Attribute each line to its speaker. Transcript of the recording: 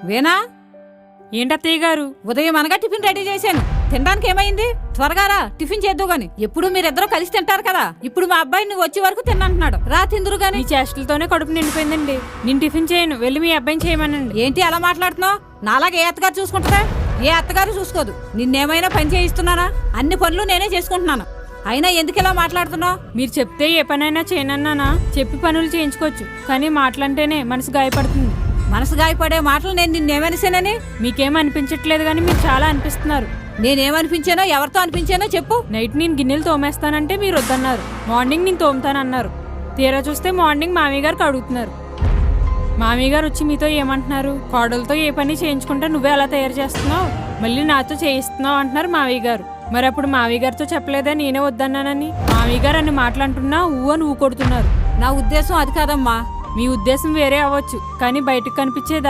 Speaker 1: వేనా?
Speaker 2: ఏంటత్తయ్య గారు?
Speaker 1: ఉదయం అనగా టిఫిన్ రెడీ చేశాను. తినడానికి ఏమైంది? త్వరగా రా, టిఫిన్ చేద్దు గాని. ఎప్పుడు మీరిద్దరూ కలిసి తింటారు కదా. ఇప్పుడు మా అబ్బాయి నువ్వు వచ్చే వరకు తిన్నంటున్నాడు. రా తిందురు గాని.
Speaker 2: ఈ చేష్టలతోనే కడుపు నిండిపోయిందండి. నేను టిఫిన్ చేయను, వెళ్ళి మీ అబ్బాయిని చేయమనండి.
Speaker 1: ఏంటి అలా మాట్లాడుతున్నావు? నాలాగా ఏ అత్తగారు చూసుకుంటుందా? ఏ అత్తగారు చూసుకోదు. నిన్నేమైనా పని చేయిస్తున్నానా? అన్ని పనులు నేనే చేసుకుంటున్నాను. అయినా ఎందుకు ఇలా మాట్లాడుతున్నావు?
Speaker 2: మీరు చెప్తే ఏ పనైనా చేయనన్నానా? చెప్పి పనులు చేయించుకోవచ్చు, కానీ మాటలంటేనే మనసు గాయపడుతుంది.
Speaker 1: మనసు గాయపడే మాటలు నేను నిన్నేమనిసానని?
Speaker 2: మీకేం అనిపించట్లేదు కానీ మీరు చాలా అనిపిస్తున్నారు.
Speaker 1: నేనేమనిపించానో, ఎవరితో అనిపించానో చెప్పు.
Speaker 2: నైట్ నేను గిన్నెలు తోమేస్తానంటే మీరు వద్దన్నారు. మార్నింగ్ నేను తోముతానన్నారు. తీరా చూస్తే మార్నింగ్ మామయ్య గారికి అడుగుతున్నారు. మామయ్య గారు వచ్చి మీతో ఏమంటున్నారు? కోడలతో ఏ పని చేయించుకుంటే నువ్వే అలా తయారు చేస్తున్నావు, మళ్ళీ నాతో చేయిస్తున్నావు అంటున్నారు మామయ్య గారు. మరి అప్పుడు మామయ్య గారితో చెప్పలేదా నేనే వద్దన్నానని? మామయ్య గారు అన్ని మాటలంటున్నా అని ఊ కొడుతున్నారు.
Speaker 1: నా ఉద్దేశం అది కాదమ్మా.
Speaker 2: మీ ఉద్దేశం వేరే అవ్వచ్చు, కానీ బయటకు కనిపించేది